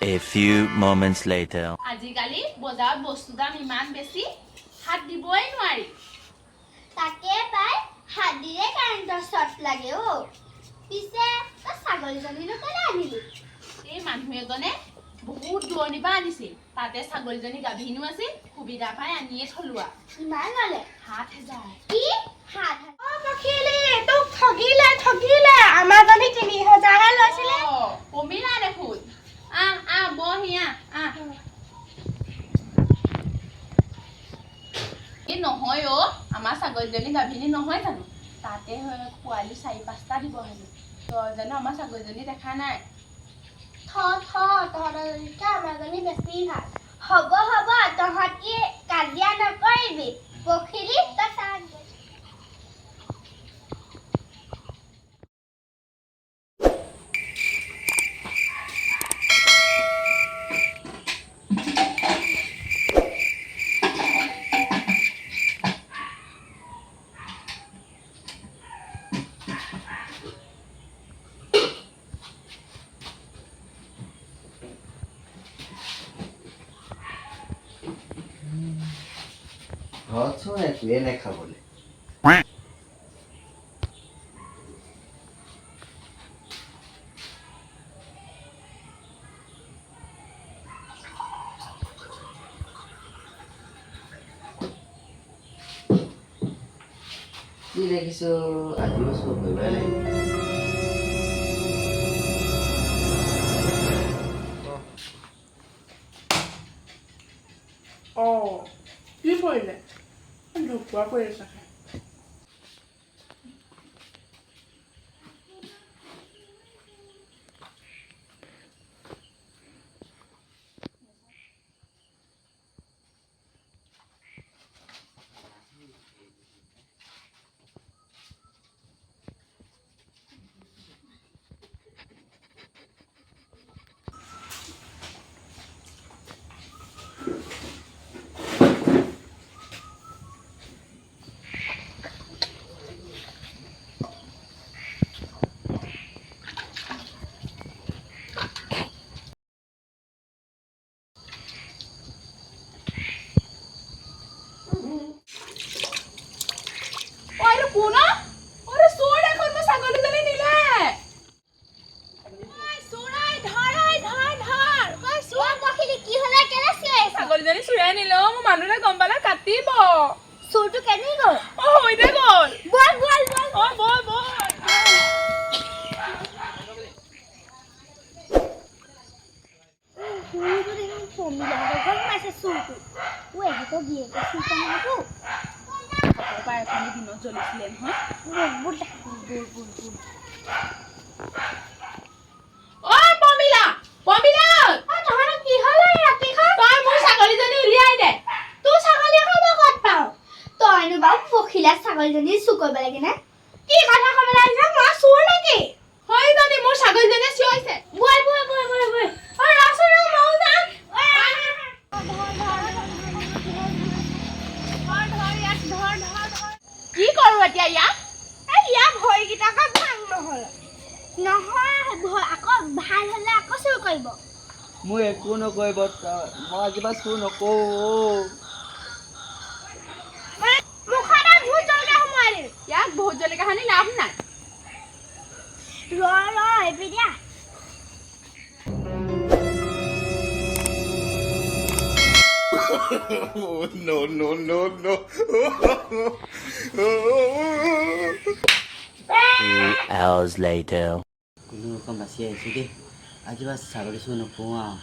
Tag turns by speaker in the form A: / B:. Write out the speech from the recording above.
A: A few moments later.
B: আজিকালি বজাৰত বস্তু দাম ইমান বেছি হাত দিবই নোৱাৰি
C: তাকে পাই হাত দিলে কাৰেণ্টৰ শ্বট লাগে অ পিছে তই ছাগলীজনীনো কেলে আনিলি
B: এই মানুহ এজনে বহুত দূৰণিৰ পৰা আনিছিল তাতে ছাগলীজনী গাভীনো আছিল সুবিধা পাই আনিয়ে থলোৱা
C: ইমান ল'লে
B: ৭,০০০
C: কি ৭,০০০ অ পখিলি তোক ঠগিলে আমাৰজনী ৩,০০০হে লৈছিলে
B: কমিলা দেখোন বহিয়া এই নহয় অ আমাৰ ছাগলীজনী গাভীনি নহয় জানো তাতে পোৱালি ৪-৫টা দিব হেনো তই জানো আমাৰ ছাগলীজনী দেখা নাই
C: তহঁতকে আমাৰজনী বেছি ভাল হ'ব তহঁতি কাজিয়া নকৰিবি পখিলি তই চাহ
D: ঘৰতচোন একোৱে নাই খাবলৈ কি দেখিছো আজিও চব কৰিবই লাগিব
B: কি কৰিলে ঢকুৱা কৰি আছে ছাগলীজনী চুৰাই নিলে মোৰ মানুহলে গম পালে কাটিব
C: চোৰটো কেনি গ'ল
B: হৈতে গ'ল
C: বল
B: বল
C: চোৰটো দেখোন পমিলাহঁতৰ ঘৰত সোমাইছে চোৰটো এহেঁতৰ গিয়েকে চুৰ কৰা নহ'ব
B: পাই এখন দিনত জ্বলিছিলে নহয়
C: ছাগলীজনী চুৰ কৰিব লাগে নে কি কথা ক'ব লাগিছে মই চুৰ নেকি
B: হয় জানি মোৰ ছাগলীজনী চিঞৰিছে
C: বল অ ৰাচোন মও যাম
B: কি কৰো এতিয়া ইয়াক
C: ইয়াৰ ভৰিকেইটাকে ভাং নহয় আকৌ ভাল হ'লে আকৌ চুৰ কৰিব
D: মই একো নকৰিব মই আজিবা চুৰ নকৰোঁ
B: ইয়াক বহুত জলকীয়া সানি লাভ নাই
C: এপি দিয়া
E: no.
A: 2 hours later.
D: কোনো ৰকম বাচি আহিছোঁ দেই আজিবা ছাগলী চুৰ নকৰোঁ আৰু